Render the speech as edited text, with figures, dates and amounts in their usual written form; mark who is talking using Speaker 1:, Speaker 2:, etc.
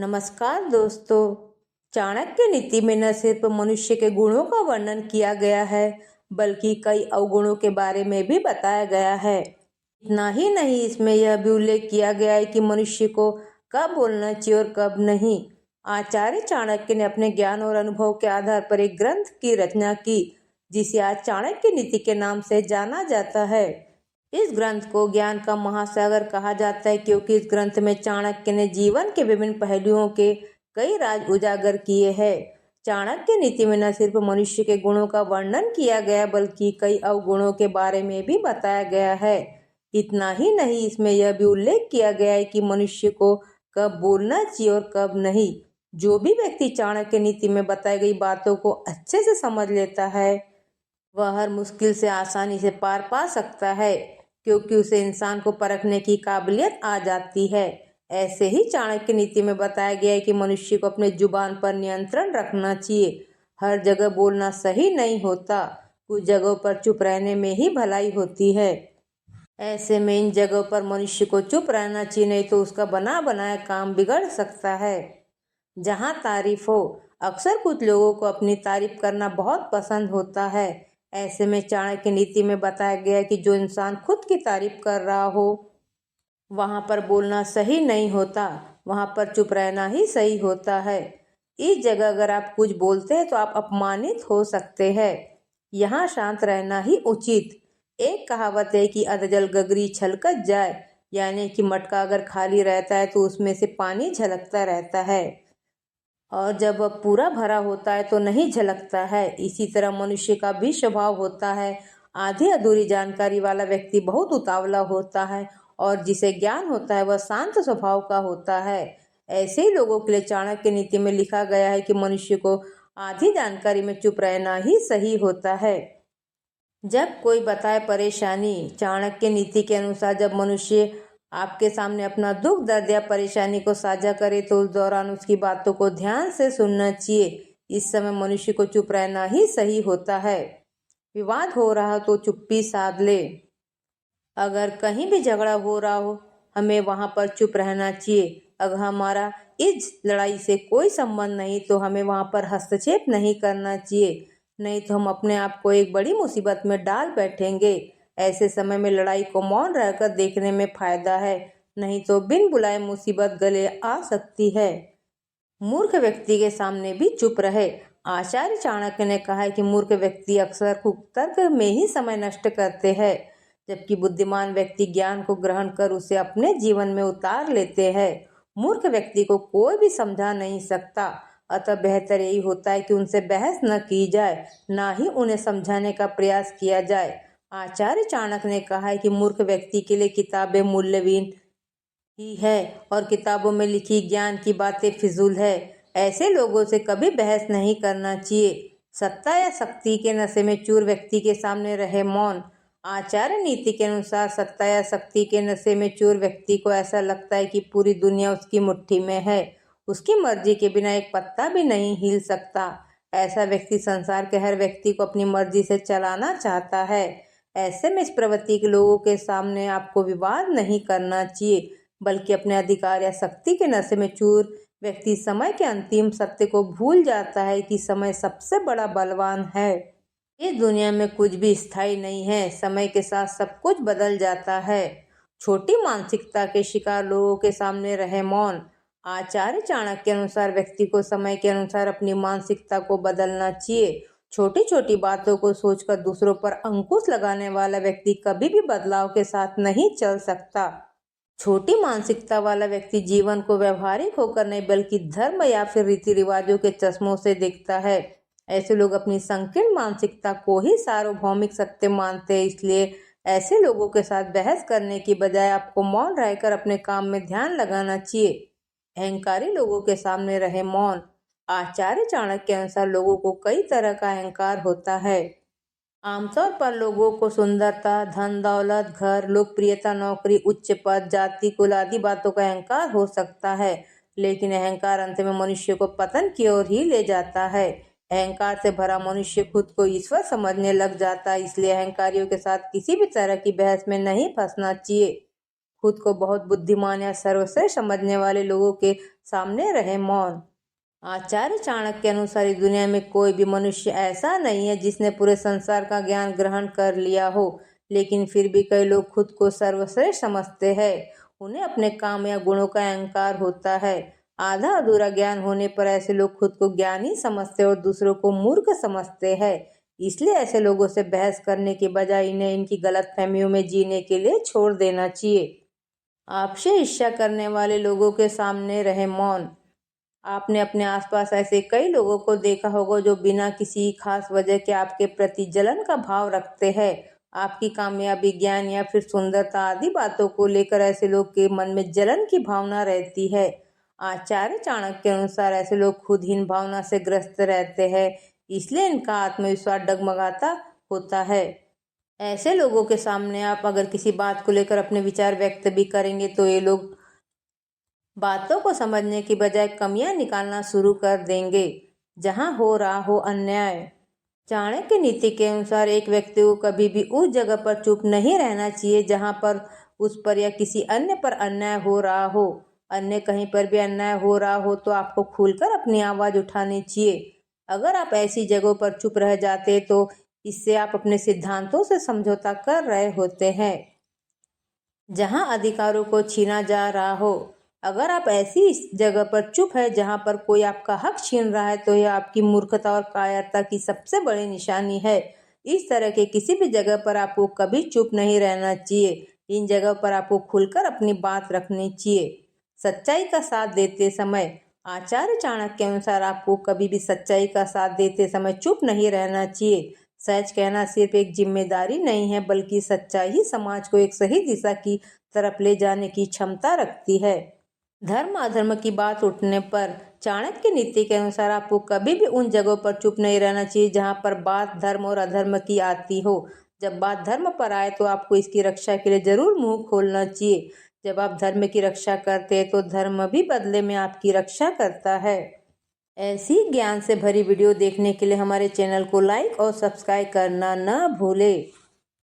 Speaker 1: नमस्कार दोस्तों। चाणक्य नीति में न सिर्फ मनुष्य के गुणों का वर्णन किया गया है बल्कि कई अवगुणों के बारे में भी बताया गया है। इतना ही नहीं, इसमें यह भी उल्लेख किया गया है कि मनुष्य को कब बोलना चाहिए और कब नहीं। आचार्य चाणक्य ने अपने ज्ञान और अनुभव के आधार पर एक ग्रंथ की रचना की जिसे आज चाणक्य नीति के नाम से जाना जाता है। इस ग्रंथ को ज्ञान का महासागर कहा जाता है क्योंकि इस ग्रंथ में चाणक्य ने जीवन के विभिन्न पहलुओं के कई राज उजागर किए हैं। चाणक्य नीति में न सिर्फ मनुष्य के गुणों का वर्णन किया गया बल्कि कई अवगुणों के बारे में भी बताया गया है। इतना ही नहीं, इसमें यह भी उल्लेख किया गया है कि मनुष्य को कब बोलना चाहिए और कब नहीं। जो भी व्यक्ति चाणक्य नीति में बताई गई बातों को अच्छे से समझ लेता है वह हर मुश्किल से आसानी से पार पा सकता है क्योंकि उसे इंसान को परखने की काबिलियत आ जाती है। ऐसे ही चाणक्य नीति में बताया गया है कि मनुष्य को अपने जुबान पर नियंत्रण रखना चाहिए। हर जगह बोलना सही नहीं होता, कुछ जगहों पर चुप रहने में ही भलाई होती है। ऐसे में इन जगहों पर मनुष्य को चुप रहना चाहिए, नहीं तो उसका बना बनाया काम बिगड़ सकता है। जहाँ तारीफ हो, अक्सर कुछ लोगों को अपनी तारीफ करना बहुत पसंद होता है। ऐसे में चाणक्य नीति में बताया गया है कि जो इंसान खुद की तारीफ कर रहा हो वहाँ पर बोलना सही नहीं होता, वहाँ पर चुप रहना ही सही होता है। इस जगह अगर आप कुछ बोलते हैं तो आप अपमानित हो सकते हैं। यहाँ शांत रहना ही उचित। एक कहावत है कि अधजल गगरी छलकत जाए, यानी कि मटका अगर खाली रहता है तो उसमें से पानी झलकता रहता है और जब वह पूरा भरा होता है तो नहीं झलकता है। इसी तरह मनुष्य का भी स्वभाव होता है। आधी अधूरी जानकारी वाला व्यक्ति बहुत उतावला होता है और जिसे ज्ञान होता है वह शांत स्वभाव का होता है। ऐसे ही लोगों के लिए चाणक्य नीति में लिखा गया है कि मनुष्य को आधी जानकारी में चुप रहना ही सही होता है। जब कोई बताए परेशानी, चाणक्य नीति के अनुसार जब मनुष्य आपके सामने अपना दुख दर्द या परेशानी को साझा करे तो उस दौरान उसकी बातों को ध्यान से सुनना चाहिए। इस समय मनुष्य को चुप रहना ही सही होता है। विवाद हो रहा तो चुप्पी साध ले। अगर कहीं भी झगड़ा हो रहा हो हमें वहाँ पर चुप रहना चाहिए। अगर हमारा इस लड़ाई से कोई संबंध नहीं तो हमें वहाँ पर हस्तक्षेप नहीं करना चाहिए, नहीं तो हम अपने आप को एक बड़ी मुसीबत में डाल बैठेंगे। ऐसे समय में लड़ाई को मौन रहकर देखने में फायदा है, नहीं तो बिन बुलाए मुसीबत गले आ सकती है। मूर्ख व्यक्ति के सामने भी चुप रहे। आचार्य चाणक्य ने कहा है कि मूर्ख व्यक्ति अक्सर कुतर्क में ही समय नष्ट करते हैं, जबकि बुद्धिमान व्यक्ति ज्ञान को ग्रहण कर उसे अपने जीवन में उतार लेते हैं। मूर्ख व्यक्ति को कोई भी समझा नहीं सकता, अतः बेहतर यही होता है कि उनसे बहस न की जाए, ना ही उन्हें समझाने का प्रयास किया जाए। आचार्य चाणक्य ने कहा है कि मूर्ख व्यक्ति के लिए किताबें मूल्यहीन ही है और किताबों में लिखी ज्ञान की बातें फिजूल है। ऐसे लोगों से कभी बहस नहीं करना चाहिए। सत्ता या शक्ति के नशे में चूर व्यक्ति के सामने रहे मौन। आचार्य नीति के अनुसार सत्ता या शक्ति के नशे में चूर व्यक्ति को ऐसा लगता है कि पूरी दुनिया उसकी मुट्ठी में है, उसकी मर्जी के बिना एक पत्ता भी नहीं हिल सकता। ऐसा व्यक्ति संसार के हर व्यक्ति को अपनी मर्जी से चलाना चाहता है। ऐसे में इस प्रवृत्ति के लोगों के सामने आपको विवाद नहीं करना चाहिए, बल्कि अपने अधिकार या शक्ति के नशे में चूर व्यक्ति समय के अंतिम सत्य को भूल जाता है कि समय सबसे बड़ा बलवान है। इस दुनिया में कुछ भी स्थायी नहीं है, समय के साथ सब कुछ बदल जाता है। छोटी मानसिकता के शिकार लोगों के सामने रहे मौन। आचार्य चाणक्य के अनुसार व्यक्ति को समय के अनुसार अपनी मानसिकता को बदलना चाहिए। छोटी छोटी बातों को सोचकर दूसरों पर अंकुश लगाने वाला व्यक्ति कभी भी बदलाव के साथ नहीं चल सकता। छोटी मानसिकता वाला व्यक्ति जीवन को व्यवहारिक होकर नहीं बल्कि धर्म या फिर रीति रिवाजों के चश्मों से देखता है। ऐसे लोग अपनी संकीर्ण मानसिकता को ही सार्वभौमिक सत्य मानते हैं, इसलिए ऐसे लोगों के साथ बहस करने की बजाय आपको मौन रहकर अपने काम में ध्यान लगाना चाहिए। अहंकारी लोगों के सामने रहे मौन। आचार्य चाणक्य के अनुसार लोगों को कई तरह का अहंकार होता है। आमतौर पर लोगों को सुंदरता, धन दौलत, घर, लोकप्रियता, नौकरी, उच्च पद, जाति, कुल आदि बातों का अहंकार हो सकता है, लेकिन अहंकार अंत में मनुष्य को पतन की ओर ही ले जाता है। अहंकार से भरा मनुष्य खुद को ईश्वर समझने लग जाता है, इसलिए अहंकारियों के साथ किसी भी तरह की बहस में नहीं फंसना चाहिए। खुद को बहुत बुद्धिमान या सर्वश्रेष्ठ समझने वाले लोगों के सामने रहे मौन। आचार्य चाणक्य के अनुसार इस दुनिया में कोई भी मनुष्य ऐसा नहीं है जिसने पूरे संसार का ज्ञान ग्रहण कर लिया हो, लेकिन फिर भी कई लोग खुद को सर्वश्रेष्ठ समझते हैं। उन्हें अपने काम या गुणों का अहंकार होता है। आधा अधूरा ज्ञान होने पर ऐसे लोग खुद को ज्ञानी समझते और दूसरों को मूर्ख समझते हैं। इसलिए ऐसे लोगों से बहस करने के बजाय इन्हें इनकी गलतफहमियों में जीने के लिए छोड़ देना चाहिए। आपसे ईर्ष्या करने वाले लोगों के सामने रहे मौन। आपने अपने आसपास ऐसे कई लोगों को देखा होगा जो बिना किसी खास वजह के आपके प्रति जलन का भाव रखते हैं। आपकी कामयाबी, ज्ञान या फिर सुंदरता आदि बातों को लेकर ऐसे लोग के मन में जलन की भावना रहती है। आचार्य चाणक्य के अनुसार ऐसे लोग खुद हीन भावना से ग्रस्त रहते हैं, इसलिए इनका आत्मविश्वास डगमगाता होता है। ऐसे लोगों के सामने आप अगर किसी बात को लेकर अपने विचार व्यक्त भी करेंगे तो ये लोग बातों को समझने की बजाय कमियां निकालना शुरू कर देंगे। जहां हो रहा हो अन्याय। चाणक्य नीति के अनुसार एक व्यक्ति को कभी भी उस जगह पर चुप नहीं रहना चाहिए जहां पर उस पर या किसी अन्य पर अन्याय हो रहा हो। अन्य कहीं पर भी अन्याय हो रहा हो तो आपको खुलकर अपनी आवाज उठानी चाहिए। अगर आप ऐसी जगहों पर चुप रह जाते तो इससे आप अपने सिद्धांतों से समझौता कर रहे होते हैं। जहां अधिकारों को छीना जा रहा हो। अगर आप ऐसी जगह पर चुप है जहां पर कोई आपका हक छीन रहा है तो यह आपकी मूर्खता और कायरता की सबसे बड़ी निशानी है। इस तरह के किसी भी जगह पर आपको कभी चुप नहीं रहना चाहिए। इन जगह पर आपको खुलकर अपनी बात रखनी चाहिए। सच्चाई का साथ देते समय। आचार्य चाणक्य के अनुसार आपको कभी भी सच्चाई का साथ देते समय चुप नहीं रहना चाहिए। सच कहना सिर्फ एक जिम्मेदारी नहीं है, बल्कि सच्चाई ही समाज को एक सही दिशा की तरफ ले जाने की क्षमता रखती है। धर्म अधर्म की बात उठने पर चाणक्य नीति के अनुसार आपको कभी भी उन जगहों पर चुप नहीं रहना चाहिए जहां पर बात धर्म और अधर्म की आती हो। जब बात धर्म पर आए तो आपको इसकी रक्षा के लिए जरूर मुंह खोलना चाहिए। जब आप धर्म की रक्षा करते हैं तो धर्म भी बदले में आपकी रक्षा करता है। ऐसी ज्ञान से भरी वीडियो देखने के लिए हमारे चैनल को लाइक और सब्सक्राइब करना न भूलें।